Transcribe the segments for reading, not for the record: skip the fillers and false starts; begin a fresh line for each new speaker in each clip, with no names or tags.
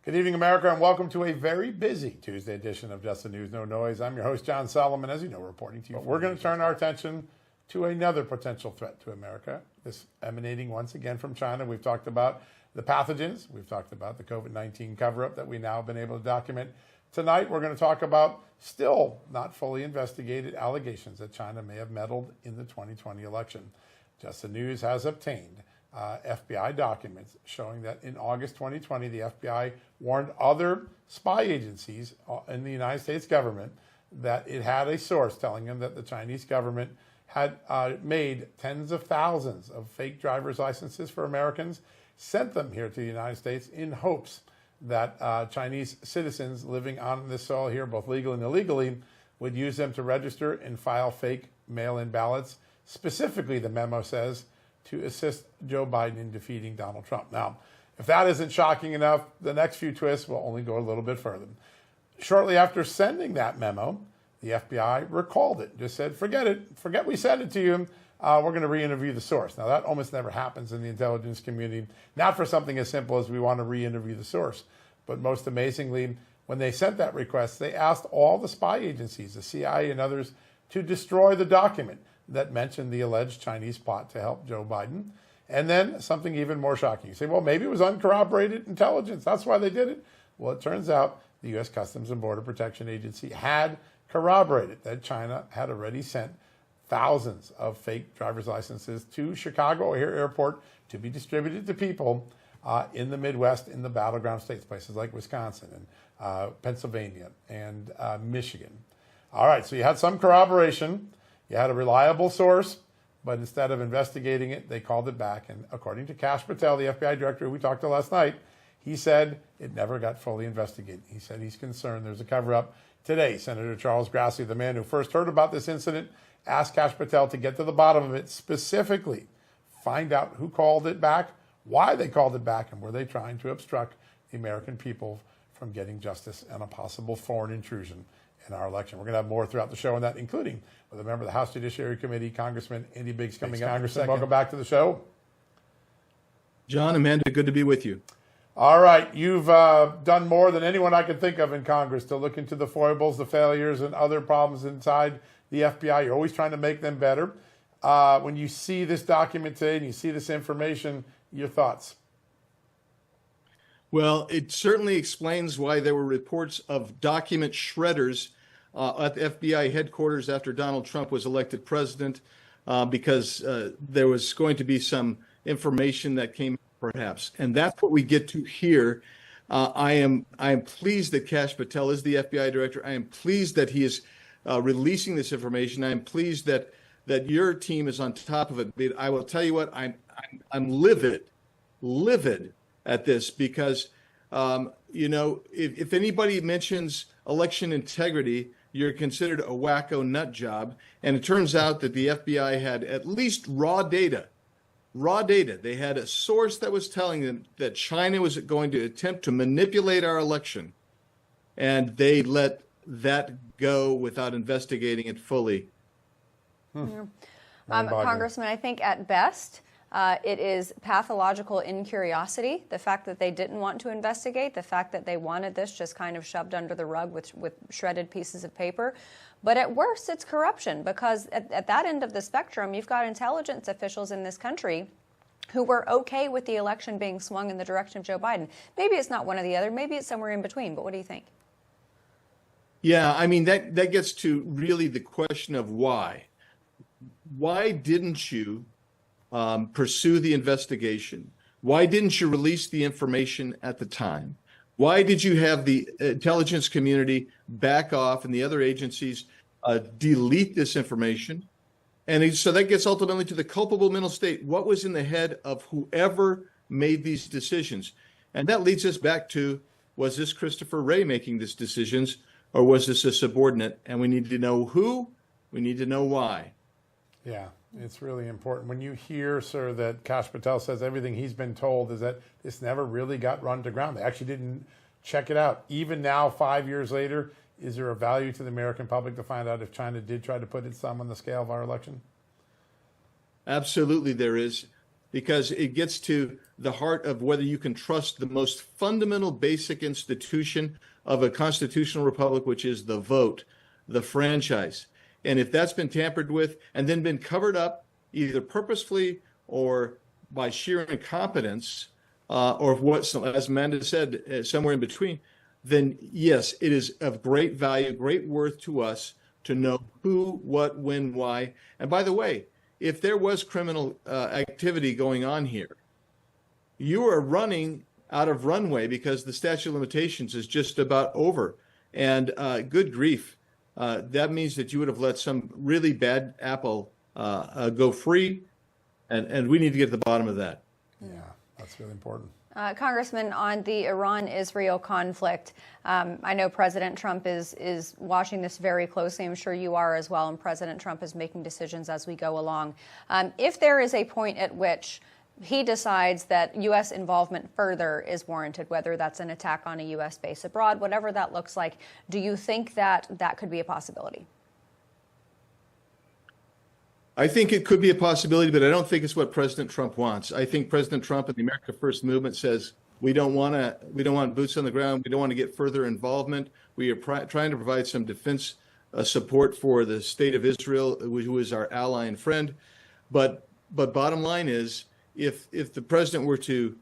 Good evening, America, and welcome to a very busy Tuesday edition of Just the News, No Noise. I'm your host, John Solomon, as you know, reporting to you. But we're going to turn our attention to another potential threat to America, this emanating once again from China. We've talked about the pathogens. We've talked about the COVID-19 cover-up that we now have been able to document. Tonight, we're going to talk about still not fully investigated allegations that China may have meddled in the 2020 election. Just the News has obtained FBI documents showing that in August 2020, the FBI warned other spy agencies in the United States government that it had a source telling them that the Chinese government had made tens of thousands of fake driver's licenses for Americans, sent them here to the United States in hopes that Chinese citizens living on this soil here, both legally and illegally, would use them to register and file fake mail-in ballots. Specifically, the memo says, to assist Joe Biden in defeating Donald Trump. Now, if that isn't shocking enough, the next few twists will only go a little bit further. Shortly after sending that memo, the FBI recalled it, just said, forget it, forget we sent it to you, we're going to re-interview the source. Now, that almost never happens in the intelligence community, not for something as simple as we want to re-interview the source, but most amazingly, when they sent that request, they asked all the spy agencies, the CIA and others, to destroy the document that mentioned the alleged Chinese plot to help Joe Biden. And then something even more shocking. You say, well, maybe it was uncorroborated intelligence. That's why they did it. Well, it turns out the U.S. Customs and Border Protection Agency had corroborated that China had already sent thousands of fake driver's licenses to Chicago O'Hare Airport to be distributed to people in the Midwest, in the battleground states, places like Wisconsin and Pennsylvania and Michigan. All right, so you had some corroboration. You had a reliable source, but instead of investigating it, they called it back. And according to Kash Patel, the FBI director who we talked to last night, he said it never got fully investigated. He said he's concerned there's a cover-up. Today, Senator Charles Grassley, the man who first heard about this incident, asked Kash Patel to get to the bottom of it, specifically find out who called it back, why they called it back, and were they trying to obstruct the American people from getting justice and a possible foreign intrusion in our election. We're going to have more throughout the show on that, including with a member of the House Judiciary Committee, Congressman Andy Biggs, coming up. Congressman, welcome back to the show.
John, Amanda, good to be with you.
All right. You've done more than anyone I can think of in Congress to look into the foibles, the failures, and other problems inside the FBI. You're always trying to make them better. When you see this document today and you see this information, your thoughts?
Well, it certainly explains why there were reports of document shredders at the FBI headquarters after Donald Trump was elected president, because there was going to be some information that came, perhaps. And that's what we get to here. I am pleased that Kash Patel is the FBI director. I am pleased that he is releasing this information. I am pleased that your team is on top of it. But I will tell you what, I'm livid at this, because if anybody mentions election integrity, you're considered a wacko nut job. And it turns out that the FBI had at least raw data. They had a source that was telling them that China was going to attempt to manipulate our election, and they let that go without investigating it fully.
Congressman, I think at best, it is pathological incuriosity. The fact that they didn't want to investigate, the fact that they wanted this just kind of shoved under the rug with shredded pieces of paper. But at worst, it's corruption, because at that end of the spectrum, you've got intelligence officials in this country who were okay with the election being swung in the direction of Joe Biden. Maybe it's not one or the other. Maybe it's somewhere in between. But what do you think?
Yeah, I mean, that gets to really the question of why. Why didn't you pursue the investigation? Why didn't you release the information at the time? Why did you have the intelligence community back off and the other agencies delete this information? And so that gets ultimately to the culpable mental state. What was in the head of whoever made these decisions? And that leads us back to, was this Christopher Wray making these decisions, or was this a subordinate? And we need to know who, we need to know why.
Yeah, it's really important. When you hear, sir, that Kash Patel says everything he's been told is that this never really got run to ground. They actually didn't check it out. Even now, 5 years later, is there a value to the American public to find out if China did try to put its thumb on the scale of our election?
Absolutely there is. because it gets to the heart of whether you can trust the most fundamental basic institution of a constitutional republic, which is the vote, the franchise. And if that's been tampered with and then been covered up either purposefully or by sheer incompetence, or what, as Amanda said, somewhere in between, then yes, it is of great value, great worth to us to know who, what, when, why. And by the way, if there was criminal activity going on here, you are running out of runway because the statute of limitations is just about over. And good grief, that means that you would have let some really bad apple go free. And we need to get to the bottom of that.
Yeah, that's really important.
Congressman, on the Iran-Israel conflict, I know President Trump is watching this very closely. I'm sure you are as well, and President Trump is making decisions as we go along. If there is a point at which he decides that U.S. involvement further is warranted, whether that's an attack on a U.S. base abroad, whatever that looks like, do you think that that could be a possibility?
I think it could be a possibility, but I don't think it's what President Trump wants. I think President Trump and the America First movement says we don't want boots on the ground. We don't want to get further involvement. We are trying to provide some defense support for the state of Israel, who is our ally and friend. But bottom line is, if the president were to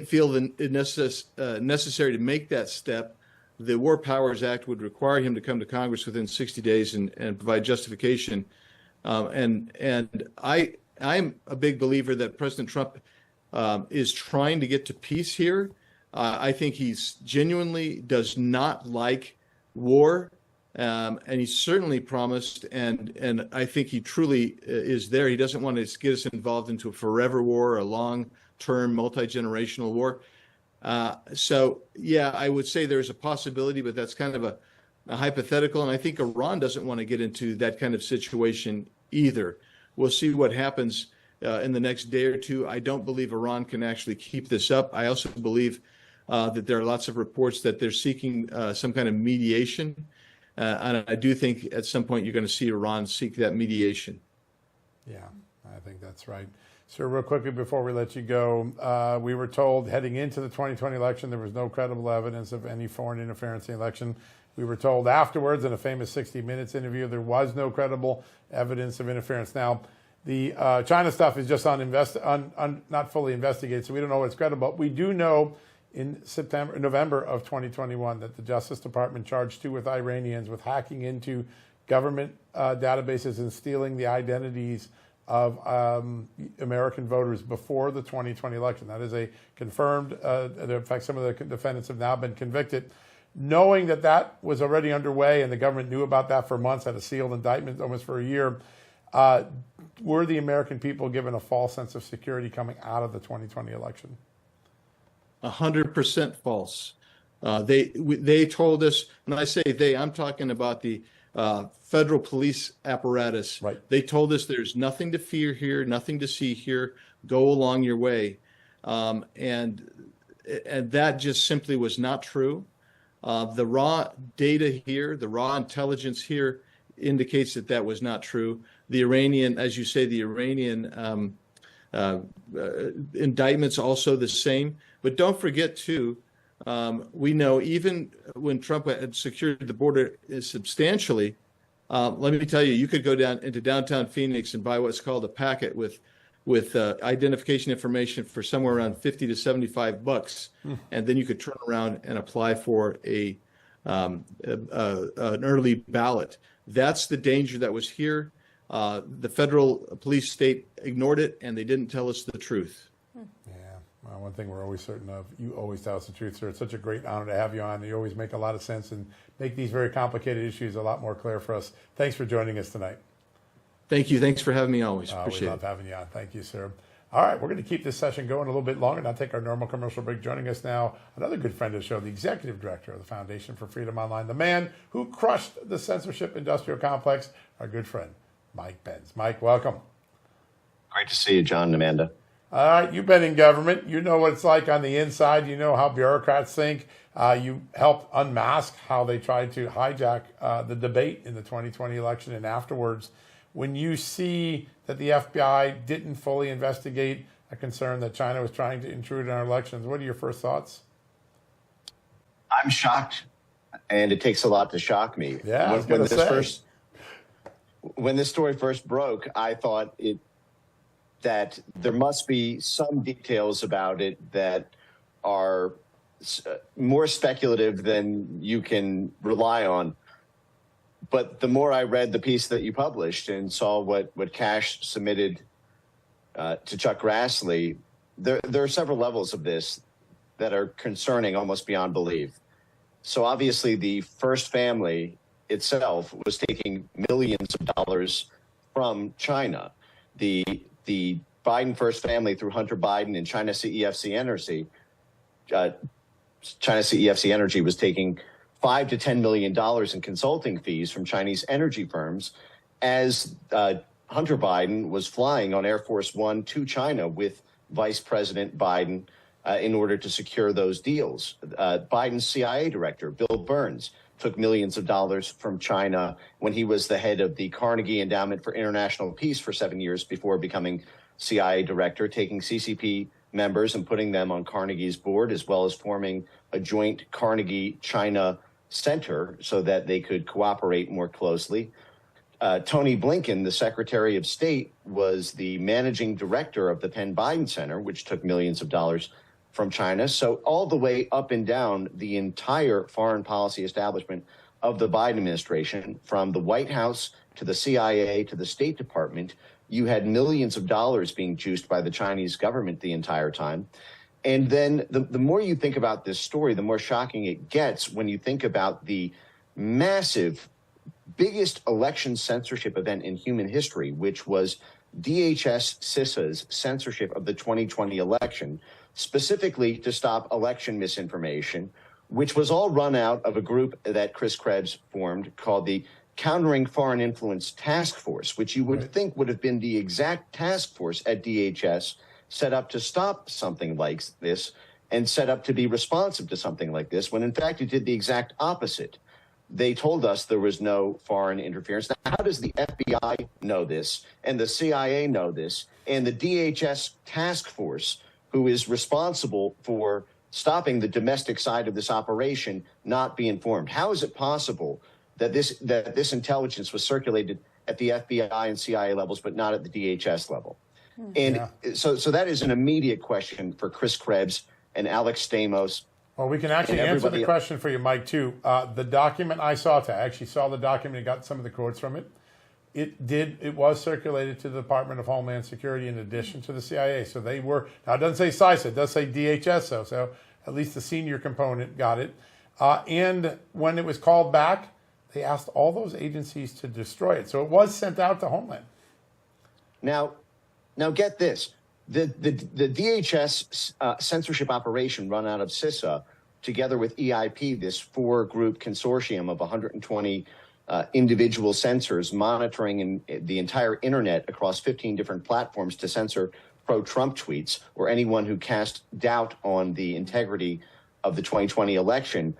feel necessary to make that step, the War Powers Act would require him to come to Congress within 60 days and provide justification. And I'm a big believer that President Trump is trying to get to peace here. I think he's genuinely does not like war, and he certainly promised, and I think he truly is there. He doesn't want to get us involved into a forever war, a long-term, multi-generational war. So, yeah, I would say there's a possibility, but that's kind of a hypothetical, and I think Iran doesn't want to get into that kind of situation either. We'll see what happens in the next day or two. I don't believe Iran can actually keep this up. I also believe that there are lots of reports that they're seeking some kind of mediation, and I do think at some point you're going to see Iran seek that mediation.
Yeah, I think that's right. So real quickly before we let you go, we were told heading into the 2020 election there was no credible evidence of any foreign interference in the election. We were told afterwards in a famous 60 Minutes interview there was no credible evidence of interference. Now, the China stuff is just not fully investigated, so we don't know what's credible. But we do know in November of 2021 that the Justice Department charged 2 Iranians with hacking into government databases and stealing the identities of American voters before the 2020 election. That is a confirmed, in fact, some of the defendants have now been convicted. Knowing that that was already underway and the government knew about that for months, had a sealed indictment almost for a year, were the American people given a false sense of security coming out of the 2020 election?
100% false. They told us, and I say they, I'm talking about the federal police apparatus.
Right.
They told us there's nothing to fear here, nothing to see here, go along your way. And that just simply was not true. The raw data here, the raw intelligence here indicates that that was not true. The Iranian, as you say, the Iranian indictments also the same. But don't forget, too, we know even when Trump had secured the border substantially, let me tell you, you could go down into downtown Phoenix and buy what's called a packet with identification information for somewhere around $50 to $75, and then you could turn around and apply for an early ballot. That's the danger that was here. The federal police state ignored it, and they didn't tell us the truth.
Yeah, well, one thing we're always certain of, you always tell us the truth, sir. It's such a great honor to have you on. You always make a lot of sense and make these very complicated issues a lot more clear for us. Thanks for joining us tonight.
Thank you. Thanks for having me always. Appreciate
we love having you on. Thank you, sir. All right, we're going to keep this session going a little bit longer, not take our normal commercial break. Joining us now, another good friend of the show, the executive director of the Foundation for Freedom Online, the man who crushed the censorship industrial complex, our good friend, Mike Benz. Mike, welcome.
Great to see you, John and Amanda.
All right, you've been in government. You know what it's like on the inside. You know how bureaucrats think. You helped unmask how they tried to hijack the debate in the 2020 election and afterwards. When you see that the FBI didn't fully investigate a concern that China was trying to intrude in our elections. What are your first thoughts?
I'm shocked, and it takes a lot to shock me.
Yeah, I was going to say.
When this story first broke, I thought that there must be some details about it that are more speculative than you can rely on. But the more I read the piece that you published and saw what Kash submitted to Chuck Grassley, there are several levels of this that are concerning almost beyond belief. So obviously the first family itself was taking millions of dollars from China. The Biden first family through Hunter Biden and China CEFC Energy was taking $5 to $10 million in consulting fees from Chinese energy firms as Hunter Biden was flying on Air Force One to China with Vice President Biden in order to secure those deals. Biden's CIA director, Bill Burns, took millions of dollars from China when he was the head of the Carnegie Endowment for International Peace for 7 years before becoming CIA director, taking CCP members and putting them on Carnegie's board, as well as forming a joint Carnegie-China center so that they could cooperate more closely. Tony Blinken, the Secretary of State, was the managing director of the Penn Biden Center, which took millions of dollars from China. So all the way up and down the entire foreign policy establishment of the Biden administration, from the White House to the CIA to the State Department, you had millions of dollars being juiced by the Chinese government the entire time. And then the more you think about this story, the more shocking it gets when you think about the massive, biggest election censorship event in human history, which was DHS CISA's censorship of the 2020 election, specifically to stop election misinformation, which was all run out of a group that Chris Krebs formed called the Countering Foreign Influence Task Force, which you would think would have been the exact task force at DHS set up to stop something like this and set up to be responsive to something like this, when in fact it did the exact opposite. They told us there was no foreign interference. Now, how does the FBI know this, and the CIA know this, and the DHS task force, who is responsible for stopping the domestic side of this operation, not be informed? How is it possible that this intelligence was circulated at the FBI and CIA levels, but not at the DHS level? And so that is an immediate question for Chris Krebs and Alex Stamos.
Well, we can actually answer the question for you, Mike, too. The document I actually saw the document and got some of the quotes from it. It was circulated to the Department of Homeland Security in addition to the CIA. So they were, now it doesn't say CISA, it does say DHS, so at least the senior component got it. And when it was called back, they asked all those agencies to destroy it. So it was sent out to Homeland.
Now get this. The DHS censorship operation run out of CISA, together with EIP, this four-group consortium of 120 individual censors monitoring the entire internet across 15 different platforms to censor pro-Trump tweets or anyone who cast doubt on the integrity of the 2020 election.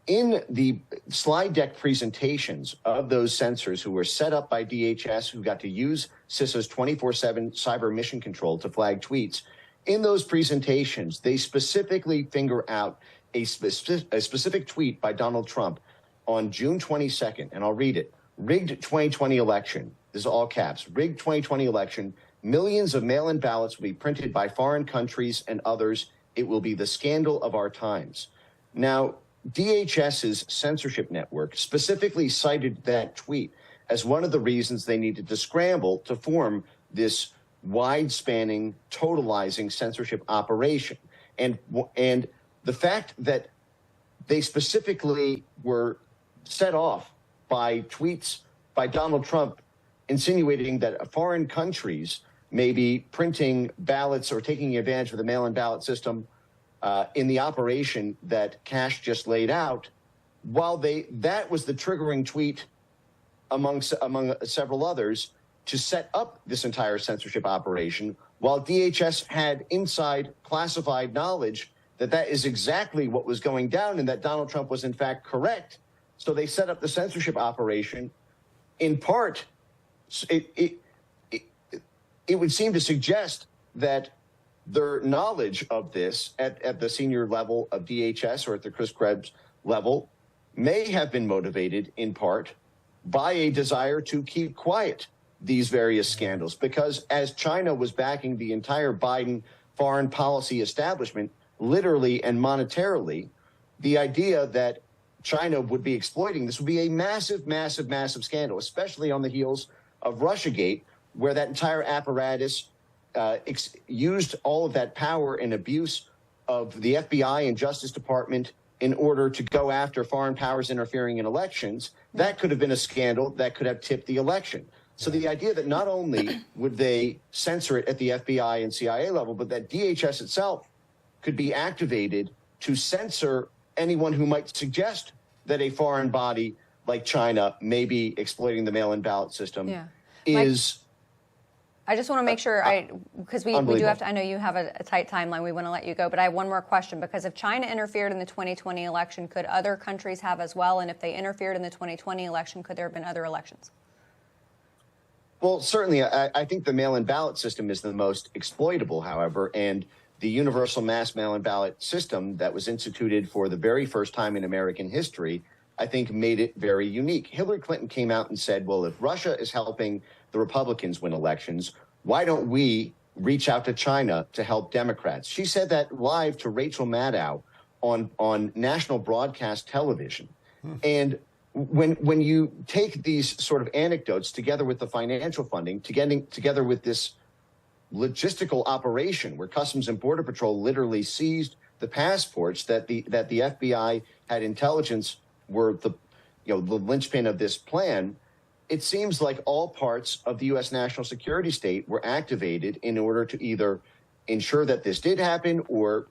In the slide deck presentations of those censors who were set up by DHS, who got to use CISA's 24/7 cyber mission control to flag tweets, in those presentations, they specifically finger out a specific tweet by Donald Trump on June 22nd, and I'll read it. Rigged 2020 election. This is all caps. Rigged 2020 election. Millions of mail-in ballots will be printed by foreign countries and others. It will be the scandal of our times. Now, DHS's censorship network specifically cited that tweet as one of the reasons they needed to scramble to form this wide-spanning, totalizing censorship operation. And the fact that they specifically were set off by tweets by Donald Trump insinuating that foreign countries may be printing ballots or taking advantage of the mail-in ballot system in the operation that Kash just laid out, while that was the triggering tweet among several others to set up this entire censorship operation, while DHS had inside classified knowledge that is exactly what was going down and that Donald Trump was in fact correct. So they set up the censorship operation. In part, it would seem to suggest that their knowledge of this at the senior level of DHS or at the Chris Krebs level may have been motivated in part by a desire to keep quiet these various scandals, because as China was backing the entire Biden foreign policy establishment, literally and monetarily, the idea that China would be exploiting this would be a massive, massive, massive scandal, especially on the heels of Russiagate, where that entire apparatus used all of that power and abuse of the FBI and Justice Department in order to go after foreign powers interfering in elections. That could have been a scandal that could have tipped the election. So the idea that not only would they censor it at the FBI and CIA level, but that DHS itself could be activated to censor anyone who might suggest that a foreign body like China may be exploiting the mail-in ballot system is...
I just want to make sure, because we do have to, I know you have a tight timeline, we want to let you go, but I have one more question, because if China interfered in the 2020 election, could other countries have as well? And if they interfered in the 2020 election, could there have been other elections?
Well, certainly, I think the mail-in ballot system is the most exploitable, however, and the universal mass mail-in ballot system that was instituted for the very first time in American history, I think made it very unique. Hillary Clinton came out and said, well, if Russia is helping the Republicans win elections, why don't we reach out to China to help Democrats? She said that live to Rachel Maddow on national broadcast television. And when you take these sort of anecdotes together with the financial funding, together with this logistical operation where Customs and Border Patrol literally seized the passports that the FBI had intelligence were the linchpin of this plan, it seems like all parts of the U.S. national security state were activated in order to either ensure that this did happen or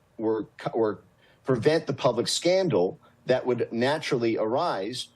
prevent the public scandal that would naturally arise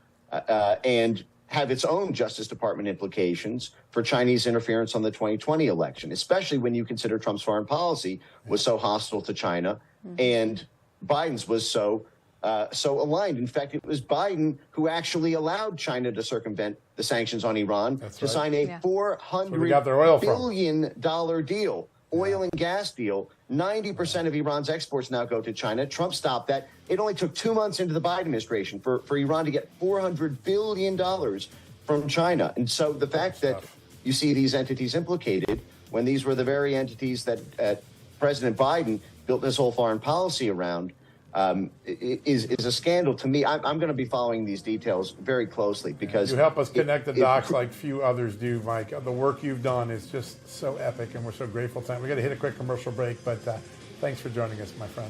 and have its own Justice Department implications for Chinese interference on the 2020 election, especially when you consider Trump's foreign policy was so hostile to China and Biden's was so aligned. In fact, it was Biden who actually allowed China to circumvent the sanctions on Iran to sign a $400 billion deal, oil and gas deal. 90% of Iran's exports now go to China. Trump stopped that. It only took 2 months into the Biden administration for Iran to get $400 billion from China. And so the fact that you see these entities implicated when these were the very entities that President Biden built this whole foreign policy around is a scandal to me. I'm going to be following these details very closely because
you help us connect the dots like few others do, Mike. The work you've done is just so epic, and we're so grateful. We got to hit a quick commercial break, but thanks for joining us, my friend.